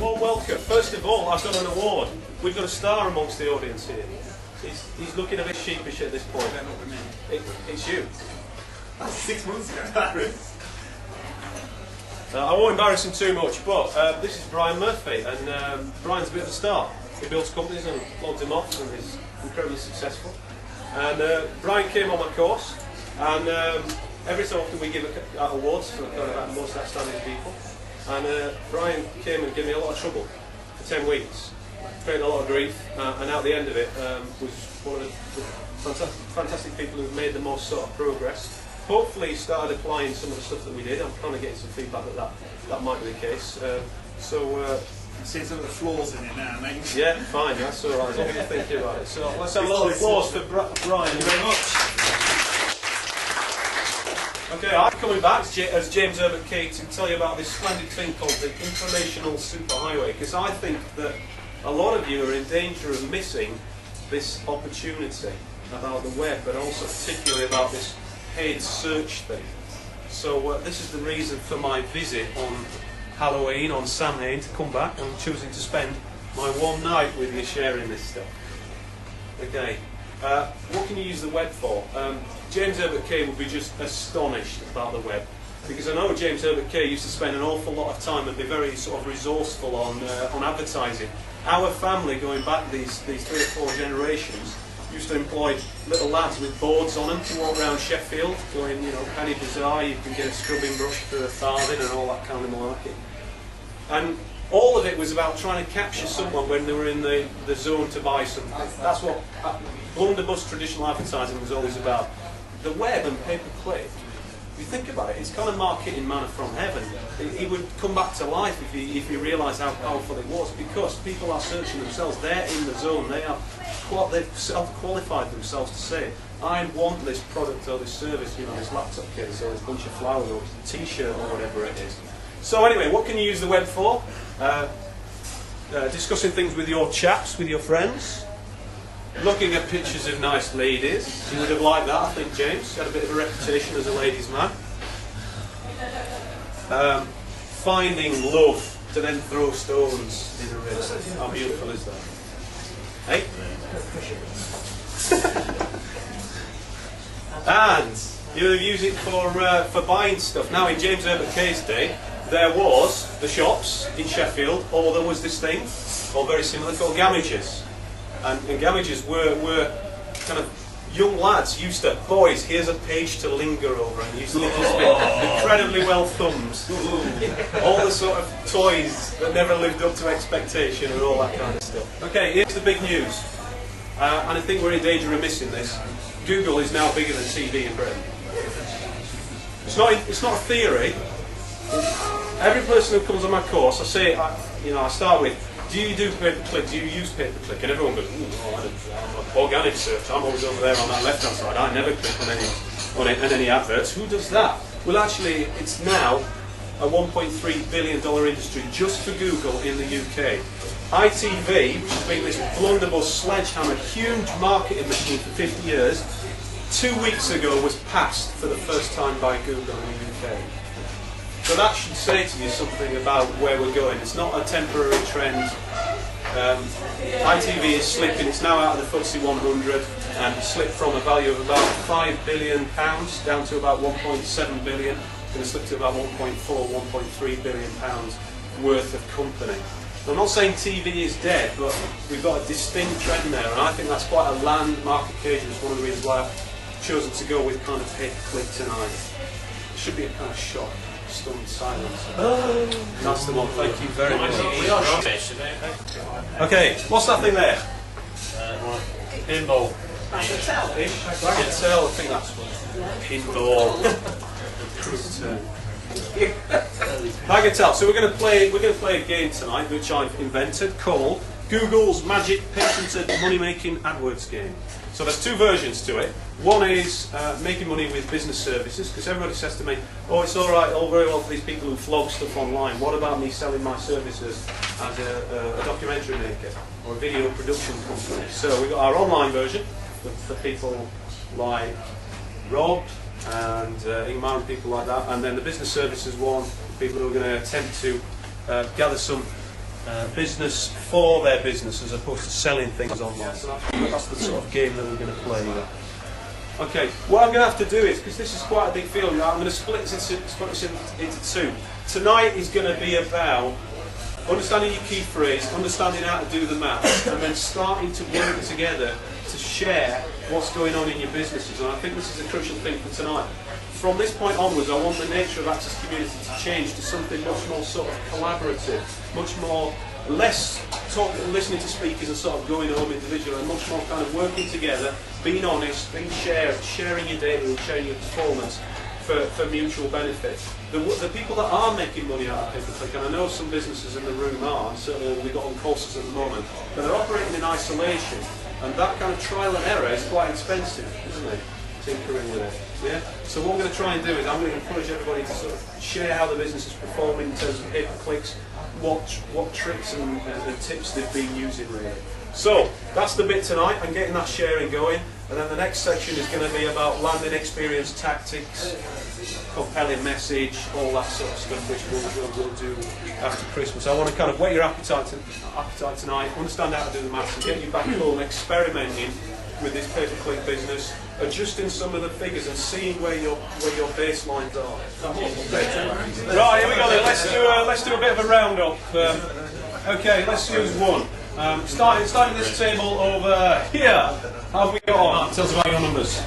Well, welcome. First of all, I've got an award. We've got a star amongst the audience here. He's looking a bit sheepish at this point. It's you. That's 6 months ago. I won't embarrass him too much, but this is Brian Murphy, and Brian's a bit of a star. He builds companies and logs them off, and he's incredibly successful. And Brian came on my course, and every so often we give out awards for kind of our most outstanding people. And Brian came and gave me a lot of trouble for 10 weeks, creating a lot of grief, and at the end of it was one of the fantastic people who've made the most sort of progress. Hopefully he started applying some of the stuff that we did. I'm kind of getting some feedback that might be the case. I'm seeing some of the flaws in it now, mate. Yeah, fine, that's alright, as long as you're thinking about it. So let's have a lot of applause for Brian. Thank you very much. Okay, I'm coming back as James Herbert Key to tell you about this splendid thing called the informational superhighway, because I think that a lot of you are in danger of missing this opportunity about the web, but also particularly about this paid search thing. So this is the reason for my visit on Halloween, on Samhain, to come back. I'm choosing to spend my one night with you sharing this stuff. Okay, what can you use the web for? James Herbert Key will be just astonished about the web, because I know James Herbert Key used to spend an awful lot of time and be very sort of resourceful on advertising. Our family, going back these 3 or 4 generations, used to employ little lads with boards on them to walk around Sheffield, going, you know, penny bazaar, you can get a scrubbing brush for a farthing and all that kind of malarkey. And all of it was about trying to capture someone when they were in the zone to buy something. That's what blunderbuss traditional advertising was always about. The web and pay-per-click, if you think about it, it's kind of marketing manna from heaven. It would come back to life if you realise how powerful it was, because people are searching themselves. They're in the zone. They've self-qualified themselves to say, I want this product or this service, you know, this laptop case or this bunch of flowers or T-shirt or whatever it is. So anyway, what can you use the web for? Discussing things with your chaps, with your friends. Looking at pictures of nice ladies. You would have liked that, I think, James. He had a bit of a reputation as a ladies' man. Finding love to then throw stones in a river. How beautiful is that? Hey? And you would use it for buying stuff. Now, in James Herbert Kay's day, there was the shops in Sheffield, or there was this thing, or very similar, called gamages. And gamages were kind of young lads used to, boys, here's a page to linger over, and used to just be incredibly well thumbed. All the sort of toys that never lived up to expectation and all that kind of stuff. Okay, here's the big news. And I think we're in danger of missing this. Google is now bigger than TV in Britain. It's not a theory. Every person who comes on my course, I say, I start with, do you do pay-per-click? Do you use pay-per-click? And everyone goes, I'm organic search. I'm always over there on that left-hand side. I never click on any adverts. Who does that? Well, actually, it's now a $1.3 billion industry just for Google in the UK. ITV, which has been this blunderbuss sledgehammer, huge marketing machine for 50 years, 2 weeks ago was passed for the first time by Google in the UK. So that should say to you something about where we're going. It's not a temporary trend. ITV is slipping. It's now out of the FTSE 100 and slipped from a value of about £5 billion down to about 1.7 billion. It's going to slip to about 1.4, 1.3 billion pounds worth of company. I'm not saying TV is dead, but we've got a distinct trend there, and I think that's quite a landmark occasion. It's one of the reasons why I've chosen to go with kind of pay-per-click tonight. It should be a kind of shock. Stunned silence. That's the one, thank you very much. Okay, what's that thing there? Pinball. I can tell, I think that's what. Pinball. I can tell. So we're going to play a game tonight which I've invented called Google's Magic Patented Money-Making AdWords Game. So there's 2 versions to it. One is making money with business services, because everybody says to me, oh, it's all right, all very well for these people who flog stuff online. What about me selling my services as a documentary maker or a video production company? So we've got our online version for people like Rob and Ingmar and people like that, and then the business services one, people who are going to attempt to gather some business for their business as opposed to selling things online. So that's the sort of game that we're going to play here. Okay, what I'm going to have to do is, because this is quite a big field, I'm going to split this into two. Tonight is going to be about understanding your key phrase, understanding how to do the maths, and then starting to work together to share what's going on in your businesses. And I think this is a crucial thing for tonight. From this point onwards, I want the nature of AxisCommunity to change to something much more sort of collaborative, much more less listening to speakers and sort of going home individually, and much more kind of working together, being honest, being sharing your data and sharing your performance for mutual benefit. The people that are making money out of pay-per-click, and I know some businesses in the room are, and certainly we've got on courses at the moment, but they're operating in isolation, and that kind of trial and error is quite expensive, isn't it? Tinkering with it. Yeah? So what I'm going to try and do is I'm going to encourage everybody to sort of share how the business is performing in terms of pay-per-clicks, what tricks and tips they've been using really. So that's the bit tonight, and getting that sharing going, and then the next section is going to be about landing experience tactics, compelling message, all that sort of stuff which we'll do after Christmas. I want to kind of whet your appetite tonight, understand how to do the maths, and get you back home experimenting with this pay-per-click business, adjusting some of the figures and seeing where your baselines are. Right, here we go then. Let's do a bit of a roundup. Okay, let's use one. Starting this table over here. How have we got on? Tell us about your numbers.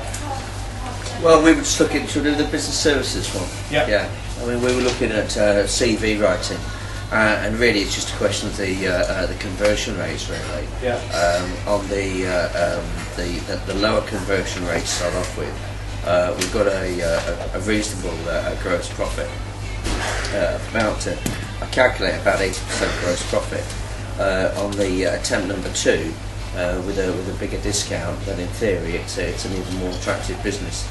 Well, we were just looking to do the business services one. Yeah. I mean, we were looking at CV writing, and really it's just a question of the conversion rates, really. Yeah. On the lower conversion rates to start off with, we've got a reasonable gross profit. I calculate about 80% gross profit. On the attempt number 2, with a bigger discount, then in theory it's an even more attractive business.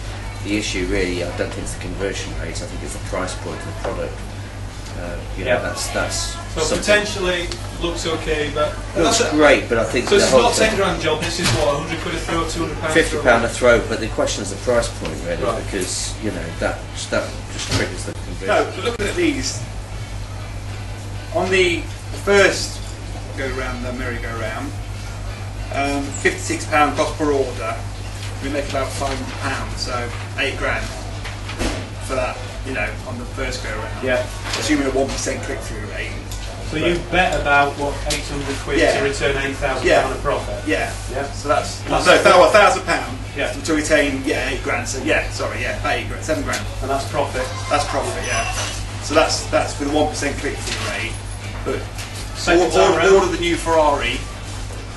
The issue really, I don't think it's the conversion rate. I think it's the price point of the product. That's so potentially looks okay, but looks great. But I think so. It's not a 10 grand job. This is what, 100 quid a throw, £200. £50 a throw. But the question is the price point, really, right. Because that just triggers the conversion. No, so looking at these, on the first go round, the merry-go-round, £56 cost per order. We make about £500, so £8 grand for that. On the first go round. Yeah. Assuming a 1% click-through rate. So you bet about what, 800 quid to return £8,000 of profit. Yeah. Yeah. So that's so £1,000 Yeah. to retain £8 grand. So about 8 grand, 7 grand. And that's profit. That's profit. Yeah. So that's with a 1% click-through rate. But all of the new Ferrari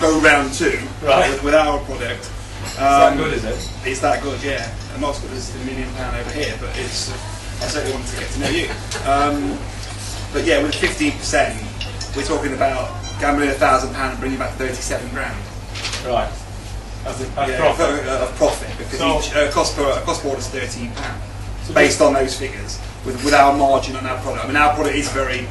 go round 2 right. with our product. It's that good, is it? It's that good, yeah. And not as good as the £1 million over here, but it's. I certainly wanted to get to know you. But yeah, with 15%, we're talking about gambling £1,000 and bringing back 37 grand. Right. As profit. Of profit, because so, each cost per order is £13, so based on those figures, with our margin on our product. I mean, our product is very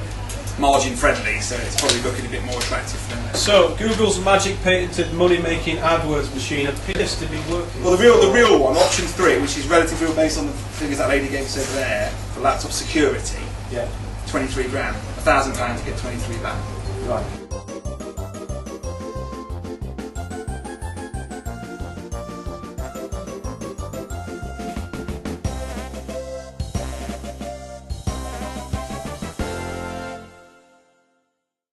margin friendly, so it's probably looking a bit more attractive for them. So Google's magic patented money-making AdWords machine appears to be working. Well, the real one, option 3, which is relatively based on the figures that lady gave us over there for laptop security. Yeah. 23 grand, £1,000 to get 23 back. Right.